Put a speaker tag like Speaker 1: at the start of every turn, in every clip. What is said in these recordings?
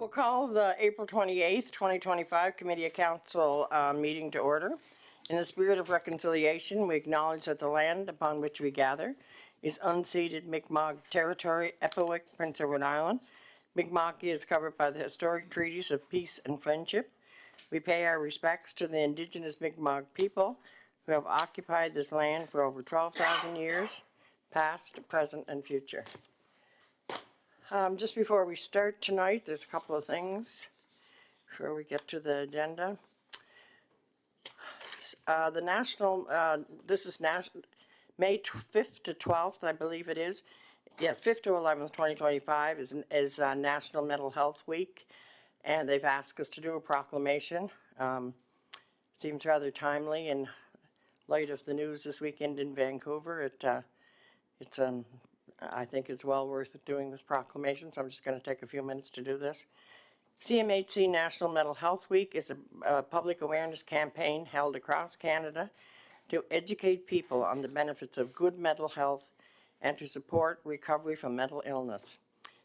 Speaker 1: We'll call the April 28th, 2025 Committee of Council meeting to order. In the spirit of reconciliation, we acknowledge that the land upon which we gather is unceded Mi'kmaq territory, Epiwik, Prince Edward Island. Mi'kmaq is covered by the historic treaties of peace and friendship. We pay our respects to the indigenous Mi'kmaq people who have occupied this land for over 12,000 years, past, present, and future. Just before we start tonight, there's a couple of things before we get to the agenda. The national, this is May 5th to 12th, I believe it is. Yes, 5th to 11th, 2025 is National Mental Health Week, and they've asked us to do a proclamation. Seems rather timely in light of the news this weekend in Vancouver. I think it's well worth doing this proclamation, so I'm just going to take a few minutes to do this. CMHC National Mental Health Week is a public awareness campaign held across Canada to educate people on the benefits of good mental health and to support recovery from mental illness.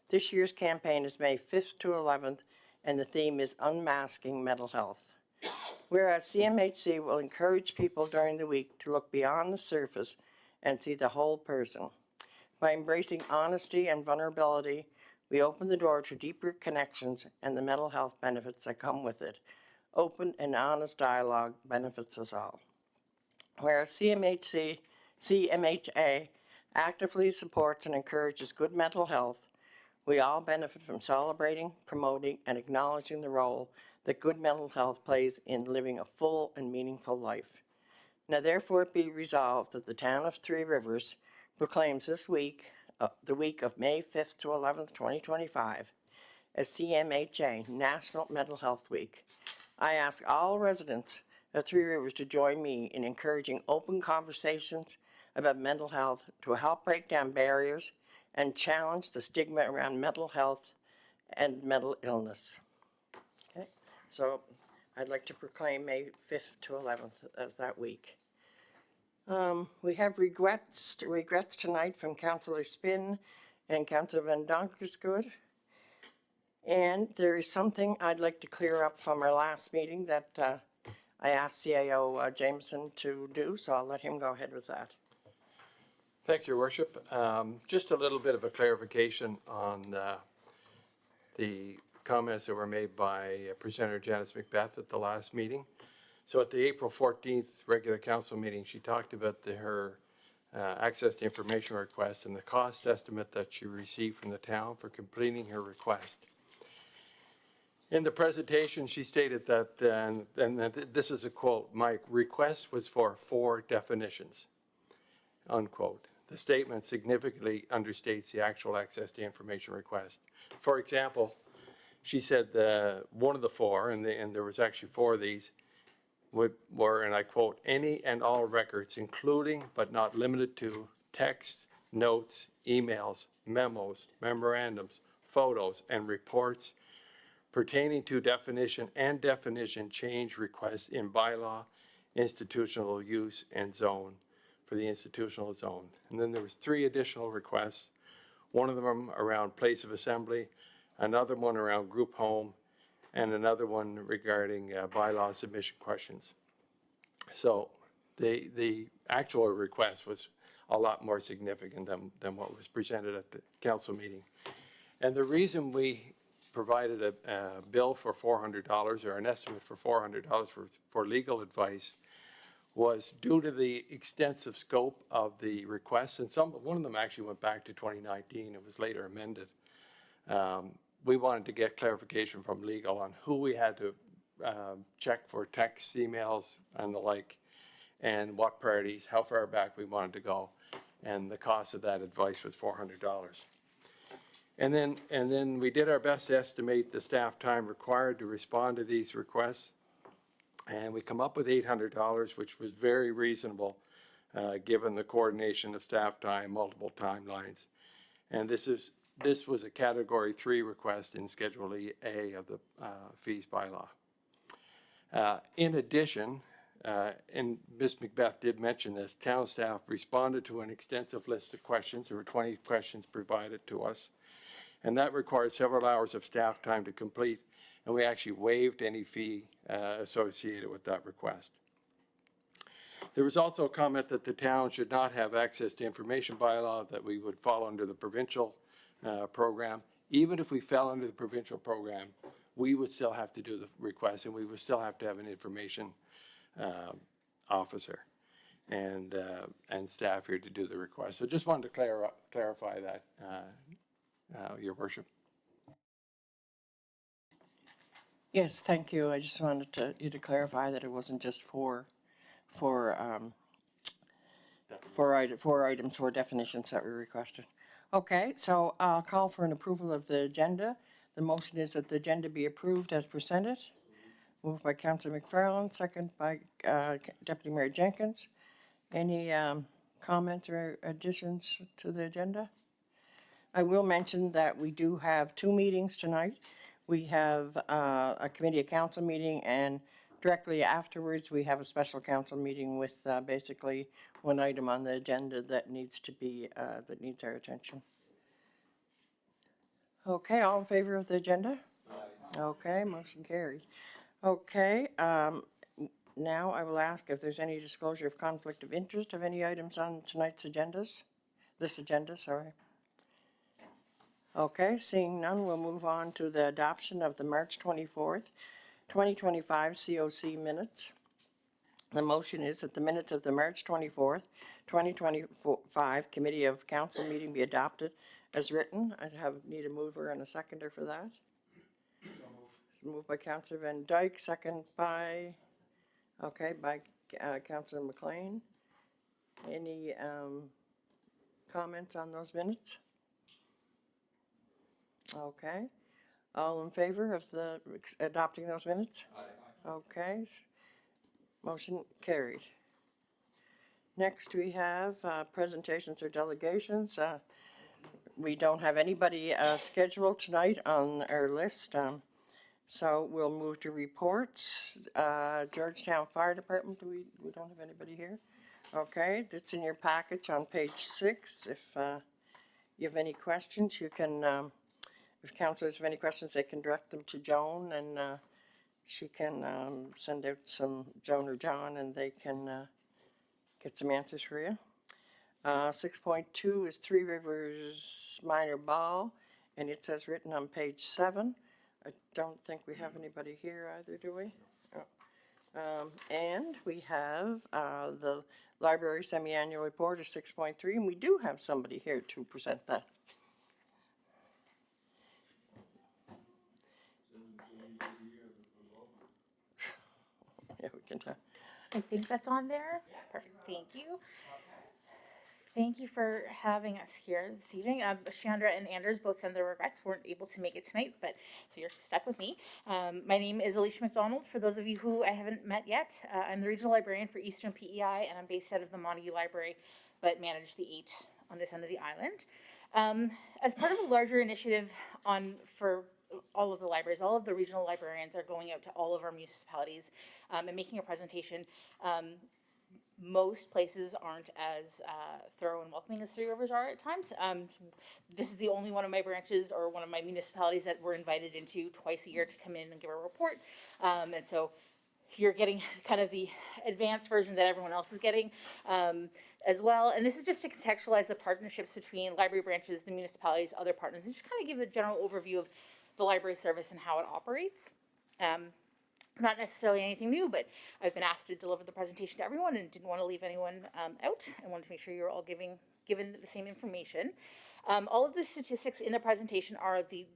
Speaker 1: This year's campaign is May 5th to 11th, and the theme is Unmasking Mental Health. Whereas CMHC will encourage people during the week to look beyond the surface and see the whole person. By embracing honesty and vulnerability, we open the door to deeper connections and the mental health benefits that come with it. Open and honest dialogue benefits us all. Whereas CMHA actively supports and encourages good mental health, we all benefit from celebrating, promoting, and acknowledging the role that good mental health plays in living a full and meaningful life. Now therefore it be resolved that the town of Three Rivers proclaims this week, the week of May 5th to 11th, 2025, as CMHA National Mental Health Week. I ask all residents of Three Rivers to join me in encouraging open conversations about mental health to help break down barriers and challenge the stigma around mental health and mental illness. Okay, so I'd like to proclaim May 5th to 11th as that week. We have regrets tonight from Councillor Spinn and Councillor Van Donkersgoed. And there is something I'd like to clear up from our last meeting that I asked CAO Jameson to do, so I'll let him go ahead with that.
Speaker 2: Thanks, Your Worship. Just a little bit of a clarification on the comments that were made by Presenter Janice McBeth at the last meeting. So at the April 14th regular council meeting, she talked about her access to information request and the cost estimate that she received from the town for completing her request. In the presentation, she stated that, and this is a quote, "My request was for 4 definitions," unquote. The statement significantly understates the actual access to information request. For example, she said one of the 4, and there was actually 4 of these, were, and I quote, "any and all records, including but not limited to texts, notes, emails, memos, memorandums, photos, and reports pertaining to definition and definition change requests in bylaw, institutional use, and zone for the institutional zone." And then there was 3 additional requests, one of them around place of assembly, another one around group home, and another one regarding bylaw submission questions. So the actual request was a lot more significant than what was presented at the council meeting. And the reason we provided a bill for $400 or an estimate for $400 for legal advice was due to the extensive scope of the requests, and one of them actually went back to 2019. It was later amended. We wanted to get clarification from legal on who we had to check for texts, emails, and the like, and what priorities, how far back we wanted to go, and the cost of that advice was $400. And then we did our best to estimate the staff time required to respond to these requests, and we come up with $800, which was very reasonable given the coordination of staff time, multiple timelines, and this was a Category 3 request in Schedule A of the fees bylaw. In addition, and Ms. McBeth did mention this, town staff responded to an extensive list of questions. There were 20 questions provided to us, and that requires several hours of staff time to complete, and we actually waived any fee associated with that request. There was also a comment that the town should not have access to information bylaw, that we would fall under the provincial program. Even if we fell under the provincial program, we would still have to do the request, and we would still have to have an information officer and staff here to do the request. So just wanted to clarify that, Your Worship.
Speaker 1: Yes, thank you. I just wanted you to clarify that it wasn't just four items, four definitions that were requested. Okay, so I'll call for an approval of the agenda. The motion is that the agenda be approved as presented. Moved by Councillor McFarland, second by Deputy Mayor Jenkins. Any comments or additions to the agenda? I will mention that we do have two meetings tonight. We have a committee of council meeting, and directly afterwards we have a special council meeting with basically one item on the agenda that needs to be that needs our attention. Okay, all in favor of the agenda? Aye. Okay, motion carried. Okay, now I will ask if there's any disclosure of conflict of interest of any items on tonight's agendas. This agenda, sorry. Okay, seeing none, we'll move on to the adoption of the March 24th, 2025 COC minutes. The motion is that the minutes of the March 24th, 2025 Committee of Council meeting be adopted as written. I'd need a mover and a seconder for that. Moved by Councillor Van Dyke, second by, by Councillor McLean. Any comments on those minutes? Okay. All in favor of adopting those minutes? Aye. Okay. Motion carried. Next we have presentations or delegations. We don't have anybody scheduled tonight on our list, so we'll move to reports. Georgetown Fire Department, we don't have anybody here? Okay, that's in your package on page 6. If you have any questions, you can if councilors have any questions, they can direct them to Joan, and she can send out Joan or John, and they can get some answers for you. 6.2 is Three Rivers Minor Ball, and it says written on page 7. I don't think we have anybody here either, do we? Oh. And we have the library semi-annual report is 6.3, and we do have somebody here to present that. Yeah, we can tell.
Speaker 3: I think that's on there. Perfect. Thank you. Thank you for having us here this evening. Chandra and Anders both send their regrets, weren't able to make it tonight, but so you're stuck with me. My name is Alicia McDonald. For those of you who I haven't met yet, I'm the regional librarian for Eastern PEI, and I'm based out of the Montague Library, but manage the 8 on this end of the island. As part of a larger initiative for all of the libraries, all of the regional librarians are going out to all of our municipalities and making a presentation. Most places aren't as thorough and welcoming as Three Rivers are at times. This is the only one of my branches or one of my municipalities that we're invited into twice a year to come in and give a report. And so you're getting kind of the advanced version that everyone else is getting as well. And this is just to contextualize the partnerships between library branches, the municipalities, other partners, and just kind of give a general overview of the library service and how it operates. Not necessarily anything new, but I've been asked to deliver the presentation to everyone and didn't want to leave anyone out. I wanted to make sure you're all given the same information. All of the statistics in the presentation are the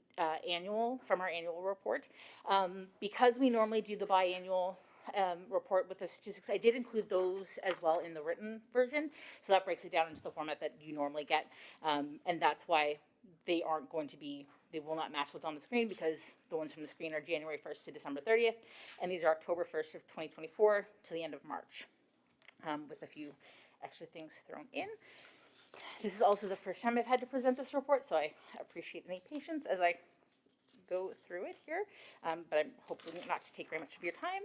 Speaker 3: from our annual report. Because we normally do the biannual report with the statistics, I did include those as well in the written version. So that breaks it down into the format that you normally get. And that's why they will not match what's on the screen, because the ones from the screen are January 1st to December 30th, and these are October 1st of 2024 to the end of March, with a few extra things thrown in. This is also the first time I've had to present this report, so I appreciate any patience as I go through it here, but I'm hoping not to take very much of your time.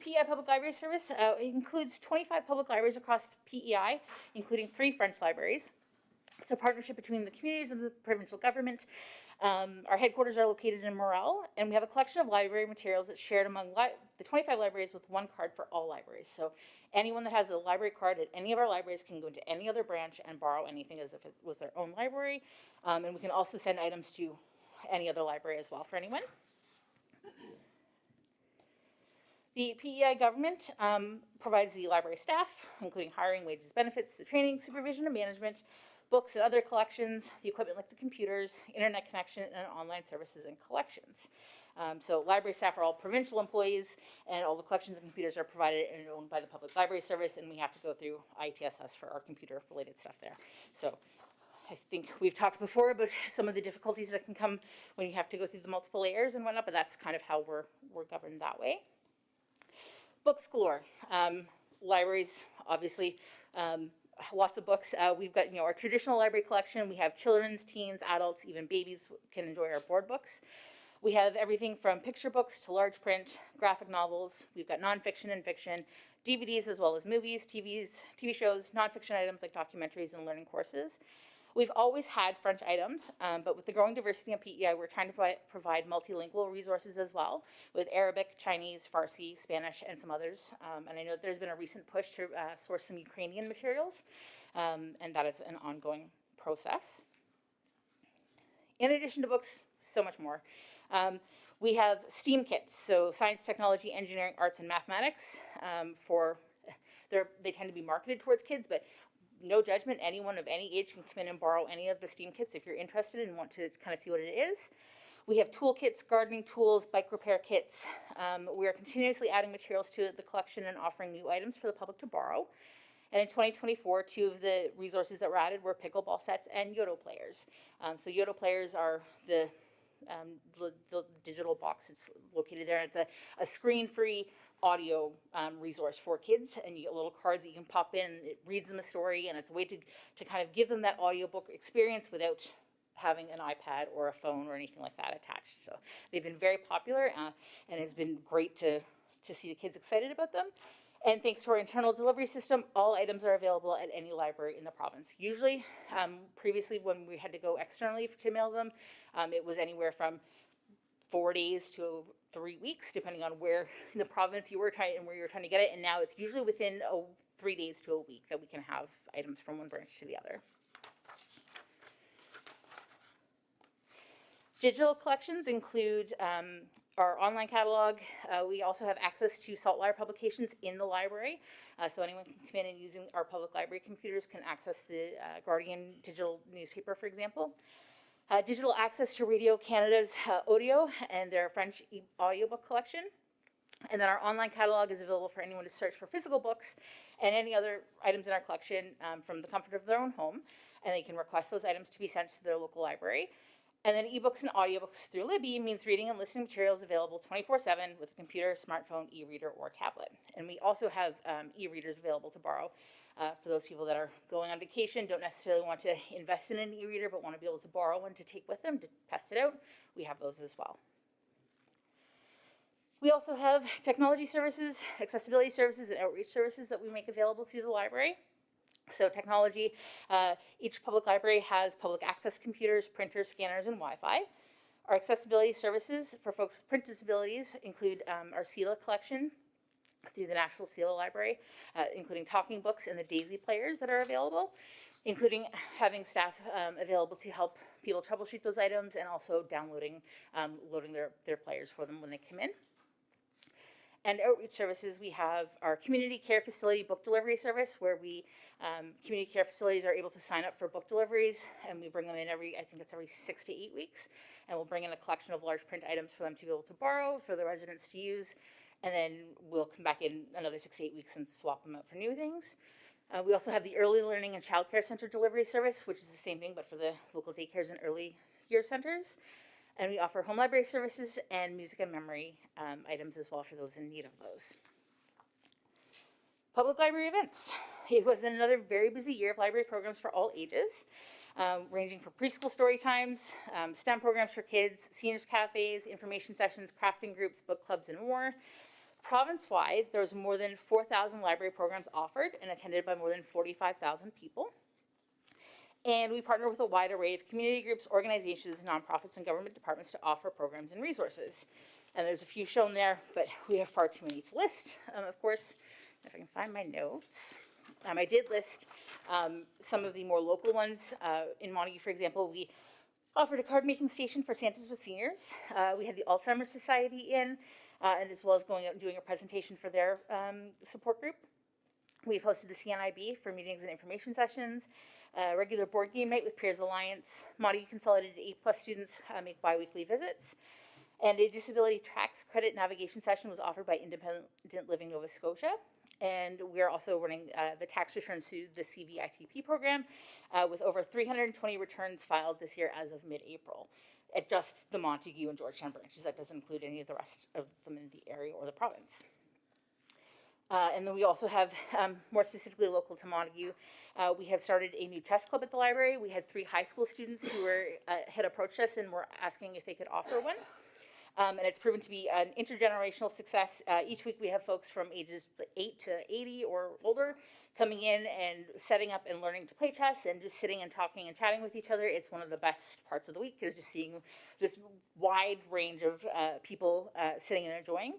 Speaker 3: PEI Public Library Service includes 25 public libraries across PEI, including 3 French libraries. It's a partnership between the communities and the provincial government. Our headquarters are located in Morel, and we have a collection of library materials that's shared among the 25 libraries with one card for all libraries. So anyone that has a library card at any of our libraries can go into any other branch and borrow anything as if it was their own library. And we can also send items to any other library as well for anyone. The PEI government provides the library staff, including hiring, wages, benefits, the training, supervision, and management, books and other collections, the equipment like the computers, internet connection, and online services and collections. So library staff are all provincial employees, and all the collections and computers are provided and owned by the Public Library Service, and we have to go through ITSS for our computer-related stuff there. So I think we've talked before about some of the difficulties that can come when you have to go through the multiple layers and whatnot, but that's kind of how we're governed that way. Books galore. Libraries, obviously, lots of books. We've got, our traditional library collection. We have children's, teens, adults, even babies can enjoy our board books. We have everything from picture books to large print, graphic novels. We've got nonfiction and fiction, DVDs as well as movies, TV shows, nonfiction items like documentaries and learning courses. We've always had French items, but with the growing diversity in PEI, we're trying to provide multilingual resources as well, with Arabic, Chinese, Farsi, Spanish, and some others. And I know that there's been a recent push to source some Ukrainian materials, and that is an ongoing process. In addition to books, so much more. We have STEAM kits, so science, technology, engineering, arts, and mathematics. They tend to be marketed towards kids, but no judgment, anyone of any age can come in and borrow any of the STEAM kits if you're interested and want to kind of see what it is. We have toolkits, gardening tools, bike repair kits. We are continuously adding materials to the collection and offering new items for the public to borrow. And in 2024, 2 of the resources that were added were pickleball sets and Yoto players. So Yoto players are the digital box that's located there. It's a screen-free audio resource for kids, and you get little cards that you can pop in. It reads them a story, and it's a way to kind of give them that audiobook experience without having an iPad or a phone or anything like that attached. So they've been very popular, and it's been great to see the kids excited about them. And thanks to our internal delivery system, all items are available at any library in the province. Usually, previously when we had to go externally to mail them, it was anywhere from 4 days to 3 weeks, depending on where in the province you were trying and where you were trying to get it. And now it's usually within 3 days to a week that we can have items from one branch to the other. Digital collections include our online catalog. We also have access to Saltwire publications in the library. So anyone can come in and using our public library computers can access the Guardian digital newspaper, for example. Digital access to Radio Canada's audio and their French audiobook collection. And then our online catalog is available for anyone to search for physical books and any other items in our collection from the comfort of their own home. And they can request those items to be sent to their local library. And then ebooks and audiobooks through Libby means reading and listening materials available 24/7 with a computer, smartphone, e-reader, or tablet. And we also have e-readers available to borrow for those people that are going on vacation, don't necessarily want to invest in an e-reader, but want to be able to borrow one to take with them to test it out. We have those as well. We also have technology services, accessibility services, and outreach services that we make available through the library. So technology, each public library has public access computers, printers, scanners, and Wi-Fi. Our accessibility services for folks with print disabilities include our CELA collection through the National CELA Library, including talking books and the Daisy players that are available, including having staff available to help people troubleshoot those items and also downloading, loading their players for them when they come in. And outreach services, we have our community care facility book delivery service where we, community care facilities are able to sign up for book deliveries, and we bring them in I think it's every 6 to 8 weeks, and we'll bring in a collection of large print items for them to be able to borrow, for the residents to use, and then we'll come back in another 6 to 8 weeks and swap them out for new things. We also have the early learning and child care center delivery service, which is the same thing, but for the local daycares and early year centers. And we offer home library services and music and memory items as well for those in need of those. Public library events. It was another very busy year of library programs for all ages, ranging from preschool story times, STEM programs for kids, seniors cafes, information sessions, crafting groups, book clubs, and more. Province-wide, there was more than 4,000 library programs offered and attended by more than 45,000 people. And we partner with a wide array of community groups, organizations, nonprofits, and government departments to offer programs and resources. And there's a few shown there, but we have far too many to list. Of course, if I can find my notes, I did list some of the more local ones. In Montague, for example, we offered a card making station for Santas with seniors. We had the Alzheimer's Society in, and as well as going out and doing a presentation for their support group. We've hosted the CNIB for meetings and information sessions, regular board game night with Peers Alliance. Montague Consolidated A+ students make bi-weekly visits. And a disability tracks credit navigation session was offered by Independent Living Nova Scotia. And we're also running the tax returns to the CVITP program with over 320 returns filed this year as of mid-April at just the Montague and Georgetown branches. That doesn't include any of the rest of them in the area or the province. And then we also have, more specifically local to Montague, we have started a new chess club at the library. We had 3 high school students who had approached us and were asking if they could offer one. And it's proven to be an intergenerational success. Each week we have folks from ages 8 to 80 or older coming in and setting up and learning to play chess and just sitting and talking and chatting with each other. It's one of the best parts of the week, is just seeing this wide range of people sitting and enjoying.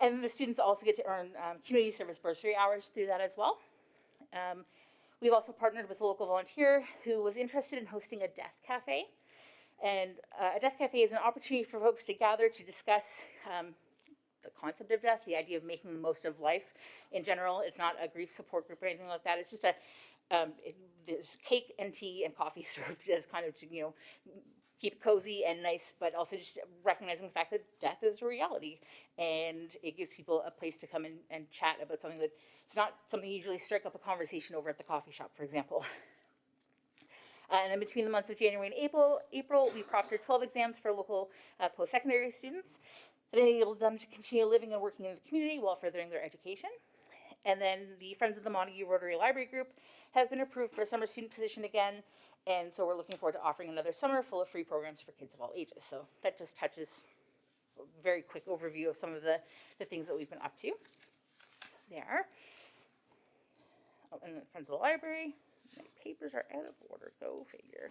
Speaker 3: And the students also get to earn community service bursary hours through that as well. We've also partnered with a local volunteer who was interested in hosting a death cafe. And a death cafe is an opportunity for folks to gather to discuss the concept of death, the idea of making the most of life in general. It's not a grief support group or anything like that. It's just there's cake and tea and coffee served as kind of to, keep it cozy and nice, but also just recognizing the fact that death is a reality. And it gives people a place to come in and chat about something that it's not something you usually strike up a conversation over at the coffee shop, for example. And then between the months of January and April, we proctored 12 exams for local post-secondary students. It enabled them to continue living and working in the community while furthering their education. And then the Friends of the Montague Rotary Library Group has been approved for a summer student position again. And so we're looking forward to offering another summer full of free programs for kids of all ages. So that just touches a very quick overview of some of the things that we've been up to there. Oh, and then Friends of the Library. My papers are out of order, go figure.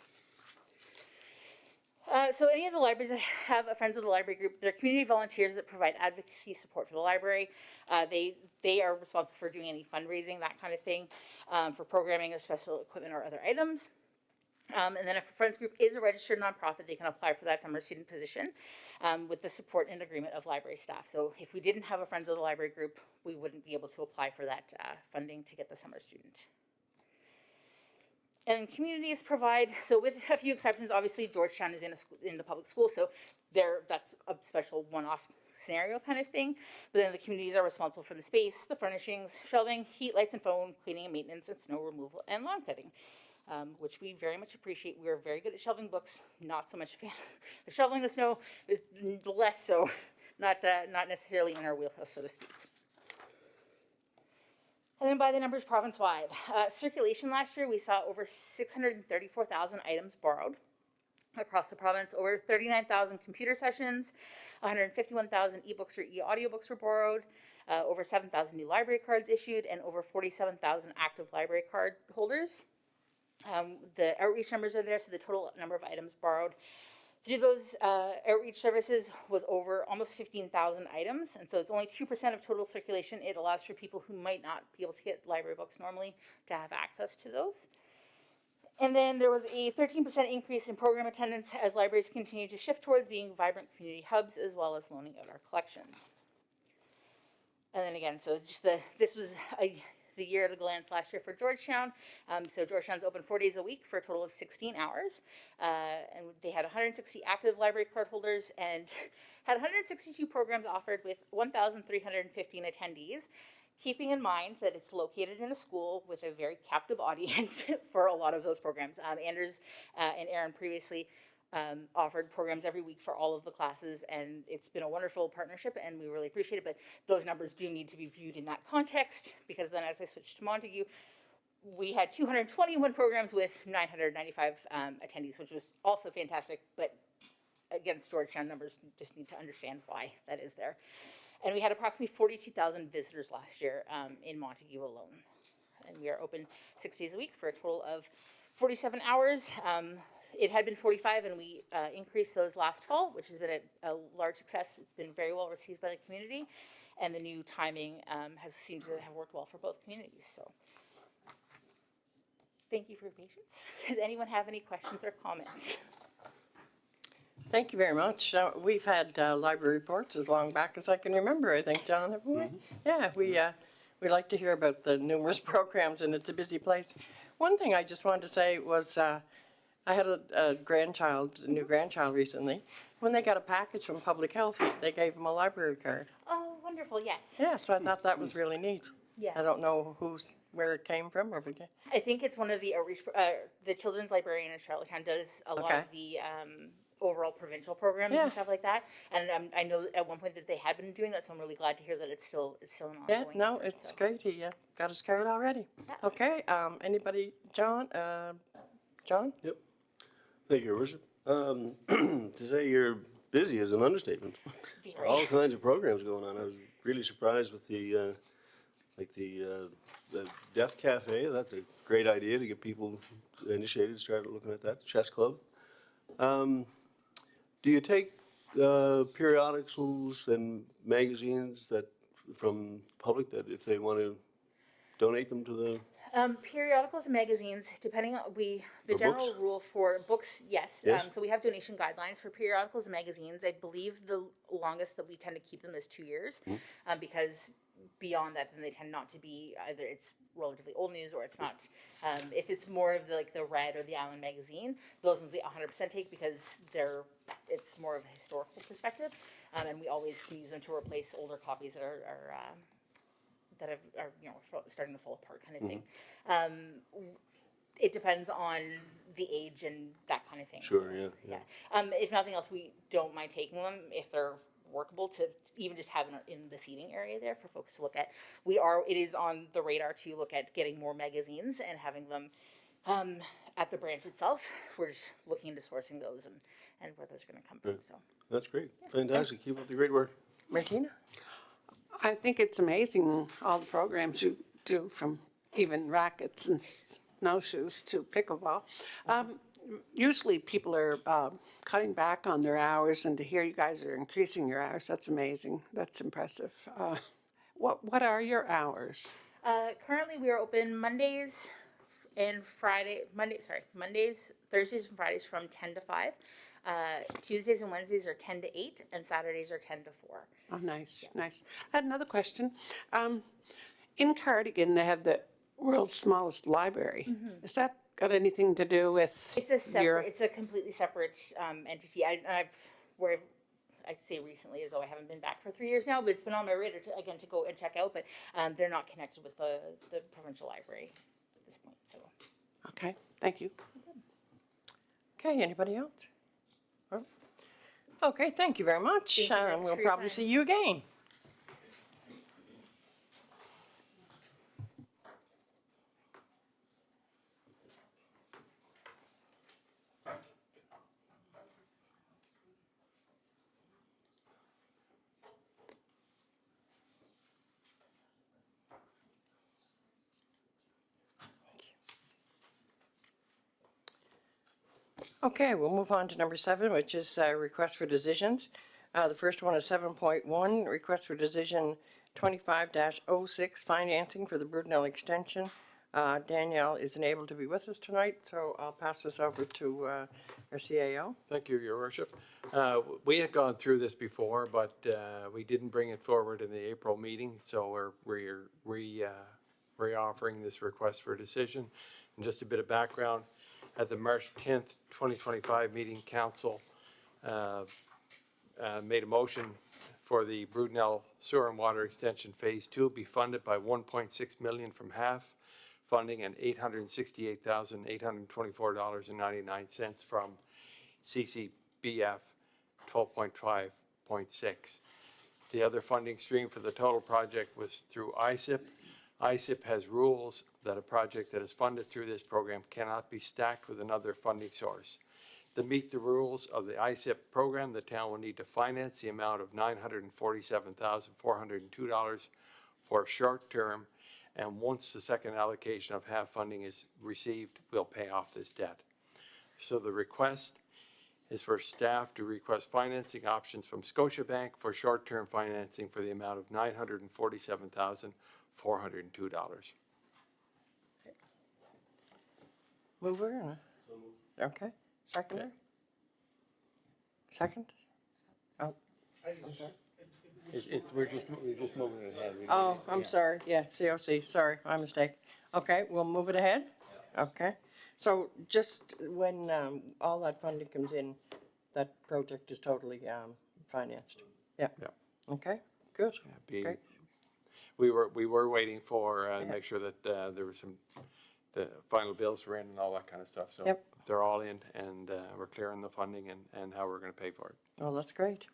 Speaker 3: So any of the libraries that have a Friends of the Library group, they're community volunteers that provide advocacy support for the library. They are responsible for doing any fundraising, that kind of thing, for programming of special equipment or other items. And then if a Friends group is a registered nonprofit, they can apply for that summer student position with the support and agreement of library staff. So if we didn't have a Friends of the Library group, we wouldn't be able to apply for that funding to get the summer student. And communities provide, so with a few exceptions, obviously Georgetown is in the public school, so that's a special one-off scenario kind of thing. But then the communities are responsible for the space, the furnishings, shelving, heat, lights, and phone, cleaning and maintenance, and snow removal and lawn cutting, which we very much appreciate. We are very good at shelving books, not so much a fan of the shoveling the snow, less so, not necessarily in our wheelhouse, so to speak. And then by the numbers province-wide. Circulation last year, we saw over 634,000 items borrowed across the province, over 39,000 computer sessions, 151,000 ebooks or e-audiobooks were borrowed, over 7,000 new library cards issued, and over 47,000 active library card holders. The outreach numbers are there, so the total number of items borrowed through those outreach services was over almost 15,000 items, and so it's only 2% of total circulation. It allows for people who might not be able to get library books normally to have access to those. And then there was a 13% increase in program attendance as libraries continue to shift towards being vibrant community hubs as well as loaning out our collections. And then again, so just this was the year at a glance last year for Georgetown. So Georgetown's open 4 days a week for a total of 16 hours. And they had 160 active library card holders and had 162 programs offered with 1,315 attendees, keeping in mind that it's located in a school with a very captive audience for a lot of those programs. Anders and Aaron previously offered programs every week for all of the classes, and it's been a wonderful partnership, and we really appreciate it, but those numbers do need to be viewed in that context, because then as I switched to Montague, we had 221 programs with 995 attendees, which was also fantastic, but against Georgetown numbers, just need to understand why that is there. And we had approximately 42,000 visitors last year in Montague alone. And we are open 6 days a week for a total of 47 hours. It had been 45, and we increased those last fall, which has been a large success. It's been very well received by the community, and the new timing has seemed to have worked well for both communities. So, thank you for your patience. Does anyone have any questions or comments?
Speaker 1: Thank you very much. We've had library reports as long back as I can remember, I think, John, haven't we? Yeah, we like to hear about the numerous programs, and it's a busy place. One thing I just wanted to say was I had a new grandchild recently. When they got a package from Public Health, they gave them a library card.
Speaker 3: Oh, wonderful! Yes.
Speaker 1: Yeah, so I thought that was really neat.
Speaker 3: Yeah.
Speaker 1: I don't know where it came from or if it came.
Speaker 3: I think it's one of the outreach. The children's librarian in Charlottetown does a lot
Speaker 1: Okay.
Speaker 3: of the overall provincial programs
Speaker 1: Yeah.
Speaker 3: and stuff like that. And I know at one point that they had been doing that, so I'm really glad to hear that it's still an
Speaker 1: Yeah,
Speaker 3: ongoing.
Speaker 1: no,
Speaker 3: effort,
Speaker 1: it's
Speaker 3: so.
Speaker 1: great. He got his card already.
Speaker 3: Yeah.
Speaker 1: Okay, anybody, John? John?
Speaker 4: Yep. Thank you, Your Worship. To say you're busy is an understatement.
Speaker 3: Very.
Speaker 4: All kinds of programs going on. I was really surprised with the Deaf Cafe. That's a great idea to get people initiated, started looking at that. Chess Club. Do you take periodicals and magazines that from public that if they want to donate them to the
Speaker 3: Periodicals and magazines, depending on the
Speaker 4: For
Speaker 3: general
Speaker 4: books?
Speaker 3: rule for books, yes.
Speaker 4: Yes.
Speaker 3: So we have donation guidelines for periodicals and magazines. I believe the longest that we tend to keep them is 2 years, because beyond that, then they tend not to be either it's relatively old news or it's not. If it's more of the Red or the Island magazine, those ones we 100% take because it's more of a historical perspective, and we always can use them to replace older copies that are starting to fall apart, kind of thing. It depends on the age and that kind of thing.
Speaker 4: Sure,
Speaker 3: So,
Speaker 4: yeah.
Speaker 3: If nothing else, we don't mind taking them if they're workable to even just have in the seating area there for folks to look at. It is on the radar to look at getting more magazines and having them at the branch itself. We're just looking into sourcing those and where those are going to come from. So.
Speaker 4: That's great. Fantastic. Keep up the great work.
Speaker 1: Martina?
Speaker 5: I think it's amazing, all the programs you do, from even rackets and snowshoes to pickleball. Usually people are cutting back on their hours, and to hear you guys are increasing your hours, that's amazing. That's impressive. What are your hours?
Speaker 3: Currently, we are open Mondays, Thursdays, and Fridays from 10 to 5. Tuesdays and Wednesdays are 10 to 8, and Saturdays are 10 to 4.
Speaker 5: Oh, nice, nice. I had another question. In Cardigan, they have the world's smallest library. Has that got anything to do with
Speaker 3: It's a completely separate entity. I say recently, as though I haven't been back for 3 years now, but it's been on my radar to go and check out. But they're not connected with the provincial library at this point. So.
Speaker 5: Okay, thank you.
Speaker 1: Okay, anybody else? Oh. Okay, thank you very much.
Speaker 3: Thank you very much
Speaker 1: We'll
Speaker 3: for your
Speaker 1: probably
Speaker 3: time.
Speaker 1: see you again. Okay, we'll move on to number 7, which is request for decisions. The first one is 7.1, request for decision 25-06, financing for the Brudenell extension. Danielle isn't able to be with us tonight, so I'll pass this over to our CAO.
Speaker 2: Thank you, Your Worship. We had gone through this before, but we didn't bring it forward in the April meeting, so we're re-offering this request for decision. And just a bit of background, at the March 10th, 2025 meeting, Council made a motion for the Brudenell Sewer and Water Extension Phase 2 be funded by $1.6 million from HAF funding and $868,824.99 from CCBF 12.5.6. The other funding stream for the total project was through ISIP. ISIP has rules that a project that is funded through this program cannot be stacked with another funding source. To meet the rules of the ISIP program, the town will need to finance the amount of $947,402 for short-term And once the second allocation of half funding is received, we'll pay off this debt. So the request is for staff to request financing options from Scotiabank for short-term financing for the amount of $947,402.
Speaker 1: Mover, okay, seconder? Second? Oh,
Speaker 2: We're just moving it ahead.
Speaker 1: oh, I'm sorry, yeah, COC, sorry, my mistake. Okay, we'll move it ahead? Okay, so just when, all that funding comes in, that project is totally, financed? Yeah.
Speaker 2: Yeah.
Speaker 1: Okay, good,
Speaker 2: Be-
Speaker 1: great.
Speaker 2: We were waiting for, make sure that, there was the final bills were in and all that kind of stuff, so.
Speaker 1: Yep.
Speaker 2: They're all in, and, we're clear on the funding and how we're gonna pay for it.
Speaker 1: Well, that's great.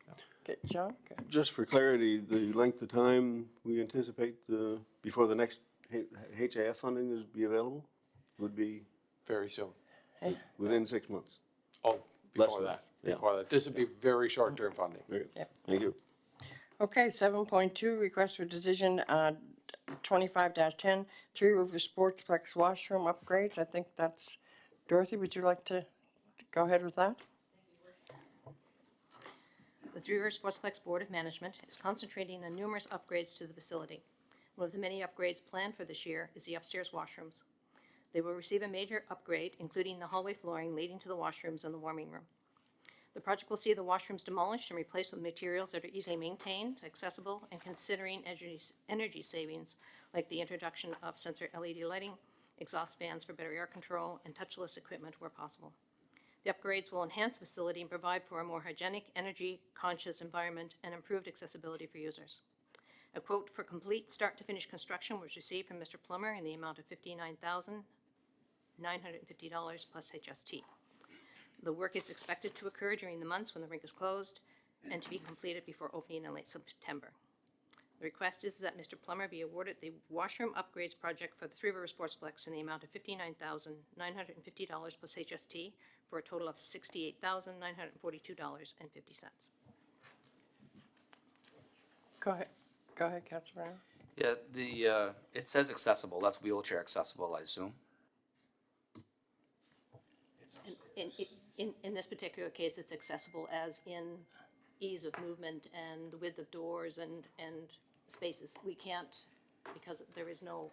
Speaker 1: Okay, John? Okay.
Speaker 4: Just for clarity, the length of time we anticipate before the next HAF funding is be available would be
Speaker 2: Very soon.
Speaker 4: within 6 months.
Speaker 2: Oh,
Speaker 4: Less
Speaker 2: before
Speaker 4: than
Speaker 2: that,
Speaker 4: that, yeah.
Speaker 2: before that. This would be very short-term funding.
Speaker 4: Very good.
Speaker 1: Yep.
Speaker 4: Thank you.
Speaker 1: Okay, 7.2, request for decision, 25-10, Three Rivers Sportsplex washroom upgrades. I think that's, Dorothy, would you like to go ahead with that?
Speaker 6: The Three Rivers Sportsplex Board of Management is concentrating on numerous upgrades to the facility. One of the many upgrades planned for this year is the upstairs washrooms. They will receive a major upgrade, including the hallway flooring leading to the washrooms and the warming room. The project will see the washrooms demolished and replaced with materials that are easily maintained, accessible, and considering energy savings, like the introduction of sensor LED lighting, exhaust fans for better air control, and touchless equipment where possible. The upgrades will enhance the facility and provide for a more hygienic, energy-conscious environment and improved accessibility for users. A quote for complete start-to-finish construction was received from Mr. Plummer in the amount of $59,950 plus HST. The work is expected to occur during the months when the rink is closed and to be completed before opening in late September. The request is that Mr. Plummer be awarded the washroom upgrades project for the Three Rivers Sportsplex in the amount of $59,950 plus HST for a total of $68,942.50.
Speaker 1: Go ahead, Councilor Brown.
Speaker 7: Yeah, it says accessible, that's wheelchair accessible, I assume.
Speaker 6: In this particular case, it's accessible as in ease of movement and the width of doors and spaces. We can't, because there is no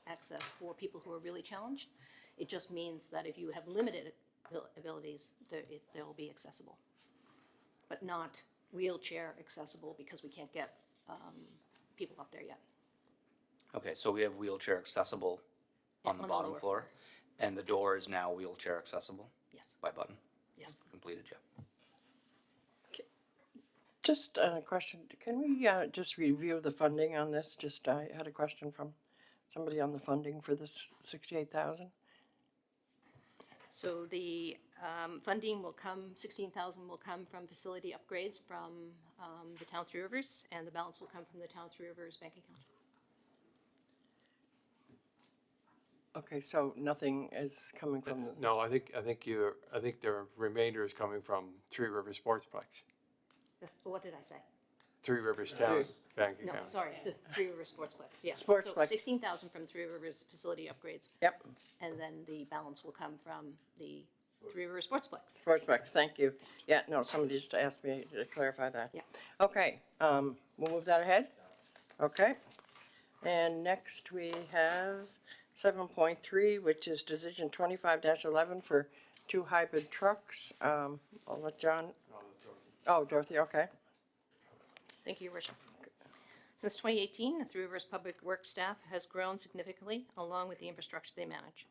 Speaker 6: access for people who are really challenged. It just means that if you have limited abilities, they'll be accessible, but not wheelchair accessible because we can't get people up there yet.
Speaker 7: Okay, so we have wheelchair accessible on the
Speaker 6: On the
Speaker 7: bottom
Speaker 6: lower
Speaker 7: floor, and the door is now wheelchair accessible
Speaker 6: Yes,
Speaker 7: by button?
Speaker 6: yes.
Speaker 7: Completed, yeah.
Speaker 1: Just a question, can we just review the funding on this? Just, I had a question from somebody on the funding for this 68,000.
Speaker 6: So the funding will come, 16,000 will come from facility upgrades from the town Three Rivers, and the balance will come from the town Three Rivers bank account.
Speaker 1: Okay, so nothing is coming from the,
Speaker 2: No, I think the remainder is coming from Three Rivers Sportsplex.
Speaker 6: What did I say?
Speaker 2: Three Rivers Town bank
Speaker 6: No,
Speaker 2: account.
Speaker 6: sorry, the Three Rivers Sportsplex, yeah. So
Speaker 1: Sportsplex.
Speaker 6: 16,000 from Three Rivers facility upgrades,
Speaker 1: yep,
Speaker 6: and then the balance will come from the Three Rivers Sportsplex.
Speaker 1: Sportsplex, thank you. Yeah, no, somebody just asked me to clarify that.
Speaker 6: Yeah.
Speaker 1: Okay, we'll move that ahead. Okay. And next we have 7.3, which is decision 25-11 for 2 hybrid trucks. I'll let John. Oh, Dorothy, okay.
Speaker 6: Thank you, Your Worship. Since 2018, the Three Rivers Public Works staff has grown significantly along with the infrastructure they manage.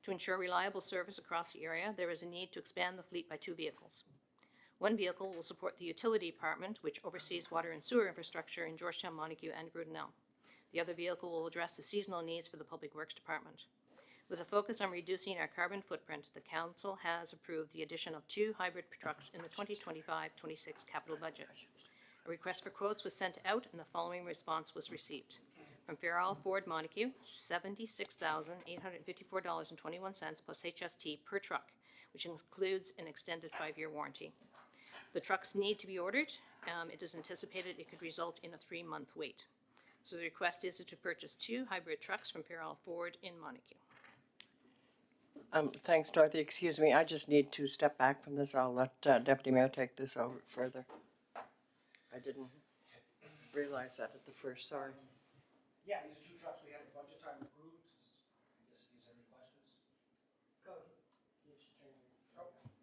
Speaker 6: To ensure reliable service across the area, there is a need to expand the fleet by 2 vehicles. One vehicle will support the utility department, which oversees water and sewer infrastructure in Georgetown, Montague, and Brudenell. The other vehicle will address the seasonal needs for the Public Works Department. With a focus on reducing our carbon footprint, the Council has approved the addition of 2 hybrid trucks in the 2025-26 capital budget. A request for quotes was sent out, and the following response was received. From Fair Isle Ford Montague, $76,854.21 plus HST per truck, which includes an extended 5-year warranty. The trucks need to be ordered. It is anticipated it could result in a 3-month wait. So the request is to purchase 2 hybrid trucks from Perel Ford in Montague.
Speaker 1: Thanks, Dorothy. Excuse me, I just need to step back from this. I'll let Deputy Mayor take this over further. I didn't realize that at the first, sorry.
Speaker 8: Yeah, these are 2 trucks we had at budget time approved. I guess if you have any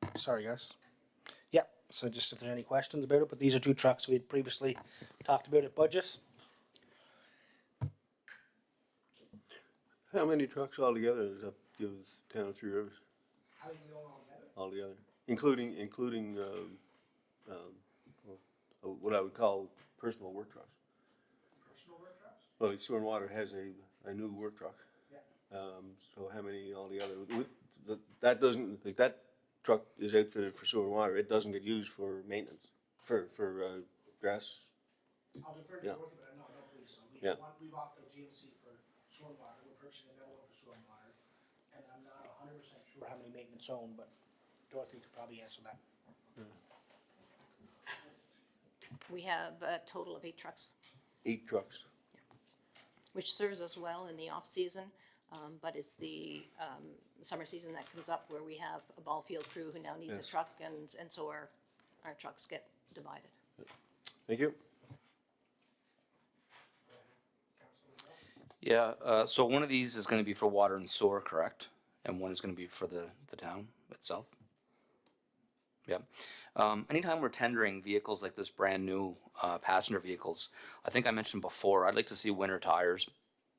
Speaker 8: questions. Sorry, guys. Yeah, so just if there's any questions about it, but these are 2 trucks we had previously talked about at budget.
Speaker 4: How many trucks altogether does that give Town of Three Rivers
Speaker 8: How many we own altogether?
Speaker 4: altogether? Including, what I would call personal work trucks.
Speaker 8: Personal work trucks?
Speaker 4: Well, Sewer and Water has a new work truck.
Speaker 8: Yeah.
Speaker 4: So how many altogether? That doesn't, like, that truck is outfitted for sewer and water. It doesn't get used for maintenance, for grass.
Speaker 8: I'll defer to
Speaker 4: Yeah.
Speaker 8: Dorothy, but I don't believe so.
Speaker 4: Yeah.
Speaker 8: We bought the GMC for sewer and water, we're purchasing the metal for sewer and water. And I'm not 100% sure how many maintenance owned, but Dorothy could probably answer that.
Speaker 6: We have a total of 8 trucks,
Speaker 4: 8 trucks.
Speaker 6: which serves us well in the off-season, but it's the summer season that comes up where we have a ball field crew who now needs a
Speaker 4: Yes.
Speaker 6: truck, and so our trucks get divided.
Speaker 4: Thank you.
Speaker 7: Yeah, so one of these is gonna be for water and sewer, correct? And one is gonna be for the town itself? Yeah. Anytime we're tendering vehicles like this, brand new, passenger vehicles, I think I mentioned before, I'd like to see winter tires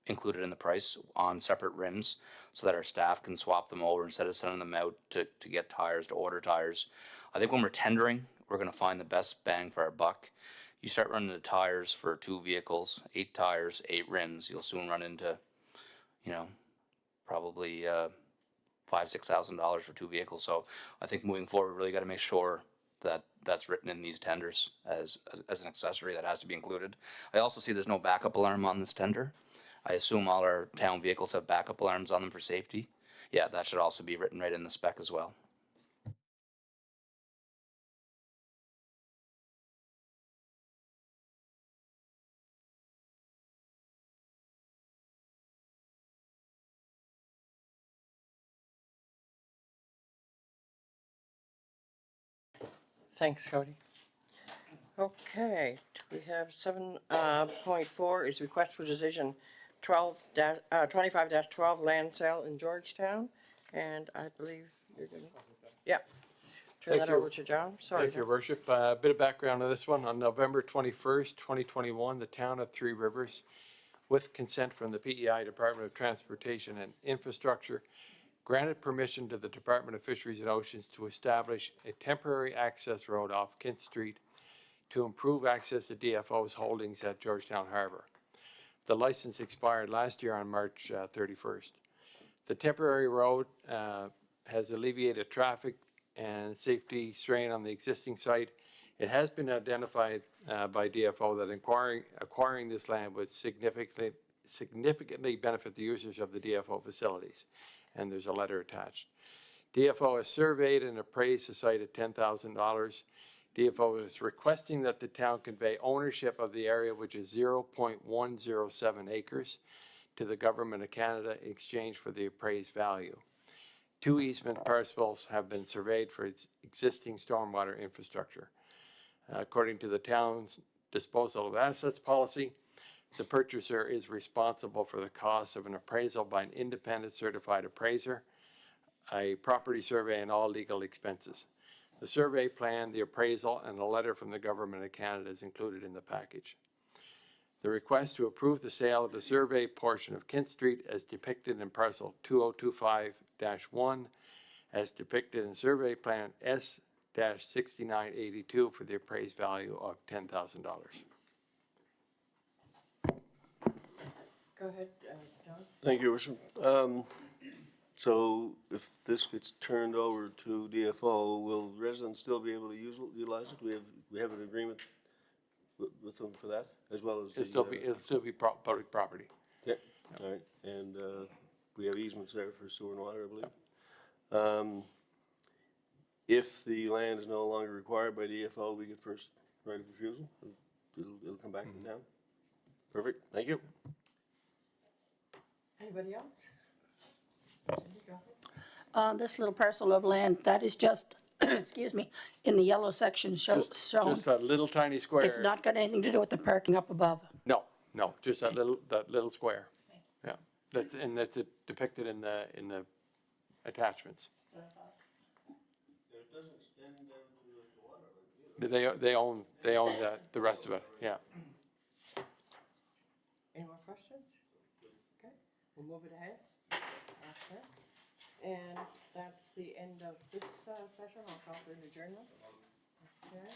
Speaker 7: included in the price on separate rims so that our staff can swap them over instead of sending them out to get tires, to order tires. I think when we're tendering, we're gonna find the best bang for our buck. You start running the tires for 2 vehicles, 8 tires, 8 rims, you'll soon run into, probably, $5,000-6,000 for 2 vehicles. So I think moving forward, we really gotta make sure that that's written in these tenders as an accessory that has to be included. I also see there's no backup alarm on this tender. I assume all our town vehicles have backup alarms on them for safety. Yeah, that should also be written right in the spec as well.
Speaker 1: Thanks, Cody. Okay, we have 7.4 is request for decision 25-12 land sale in Georgetown. And I believe you're gonna, yeah. Turn
Speaker 2: Thank
Speaker 1: that
Speaker 2: you.
Speaker 1: over to John, sorry.
Speaker 2: Thank you, Your Worship. A bit of background on this one. On November 21st, 2021, the town of Three Rivers, with consent from the PEI Department of Transportation and Infrastructure, granted permission to the Department of Fisheries and Oceans to establish a temporary access road off Kent Street to improve access to DFO's holdings at Georgetown Harbor. The license expired last year on March 31st. The temporary road has alleviated traffic and safety strain on the existing site. It has been identified by DFO that acquiring this land would significantly benefit the users of the DFO facilities, and there's a letter attached. DFO has surveyed and appraised the site at $10,000. DFO is requesting that the town convey ownership of the area, which is 0.107 acres, to the Government of Canada in exchange for the appraised value. 2 easement parcels have been surveyed for its existing stormwater infrastructure. According to the town's disposal of assets policy, the purchaser is responsible for the cost of an appraisal by an independent certified appraiser, a property survey, and all legal expenses. The survey plan, the appraisal, and a letter from the Government of Canada is included in the package. The request to approve the sale of the survey portion of Kent Street as depicted in parcel 2025-1, as depicted in survey plan S-6982 for the appraised value of $10,000.
Speaker 1: Go ahead, John.
Speaker 4: Thank you, Your Worship. So if this gets turned over to DFO, will residents still be able to utilize it? We have an agreement with them for that, as well as the.
Speaker 2: It'll still be public property.
Speaker 4: Yeah, all right, and we have easements there for sewer and water, I believe. If the land is no longer required by DFO, we get first right of refusal. It'll come back to town. Perfect, thank you.
Speaker 1: Anybody else?
Speaker 9: This little parcel of land, that is just, excuse me, in the yellow section shown.
Speaker 2: Just that little tiny square.
Speaker 9: It's not got anything to do with the parking up above.
Speaker 2: No, no, just that little square. Yeah, that's depicted in the attachments.
Speaker 4: It doesn't extend down to the water.
Speaker 2: They own the rest of it, yeah.
Speaker 1: Any more questions? Okay, we'll move it ahead. Okay. And that's the end of this session. I'll call for an adjournment. Okay.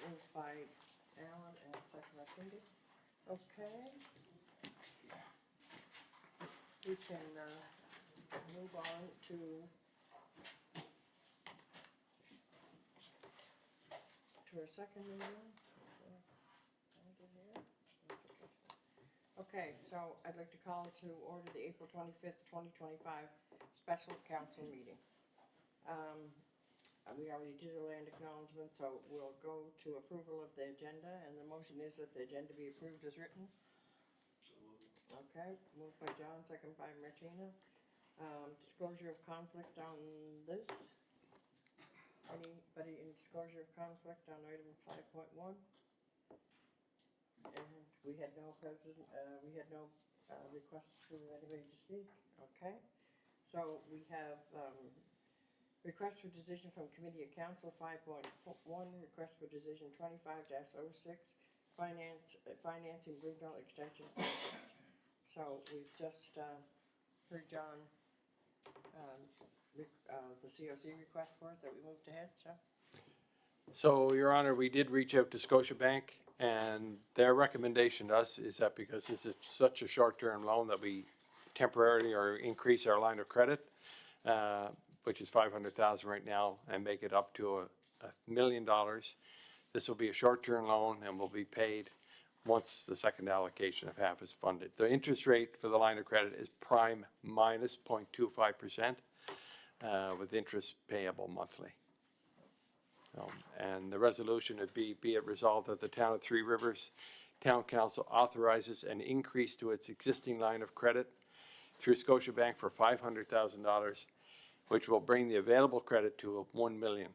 Speaker 1: Moved by Alan and second by Cindy. Okay. We can move on to our second meeting. Okay, so I'd like to call to order the April 25th, 2025 special council meeting. We already did a land acknowledgement, so we'll go to approval of the agenda, and the motion is that the agenda be approved as written. Okay, moved by John, second by Martina. Disclosure of conflict on this. Anybody in disclosure of conflict on item 5.1? And we had no requests for anybody to speak, okay? So we have, request for decision from Committee of Council 5.1, request for decision 25-06, financing Greenbelt Extension project. So we've just, heard John, the COC request for it that we moved ahead, so.
Speaker 2: So, Your Honor, we did reach out to Scotiabank, and their recommendation to us is that because this is such a short-term loan that we temporarily or increase our line of credit, which is $500,000 right now, and make it up to $1 million. This will be a short-term loan and will be paid once the second allocation of half is funded. The interest rate for the line of credit is prime minus 0.25%, with interest payable monthly. And the resolution would be it resolved that the town of Three Rivers Town Council authorizes an increase to its existing line of credit through Scotiabank for $500,000, which will bring the available credit to $1 million.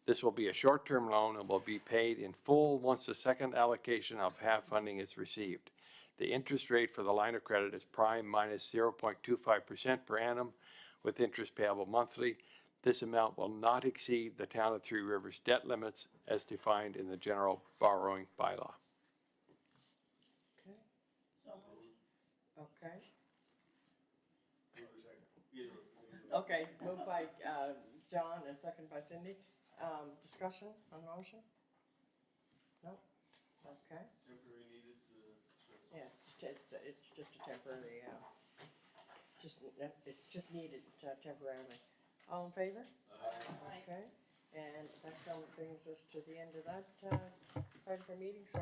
Speaker 2: This will be a short-term loan and will be paid in full once the second allocation of half funding is received. The interest rate for the line of credit is prime minus 0.25% per annum, with interest payable monthly. This amount will not exceed the town of Three Rivers debt limits as defined in the general borrowing bylaw.
Speaker 1: Okay. Okay. Okay, moved by, John and second by Cindy. Discussion on the motion? No? Okay.
Speaker 4: Temporary needed,
Speaker 1: Yeah, it's just a temporary, it's just needed temporarily. All in favor? Aye. Okay, and that brings us to the end of that part of our meeting, so,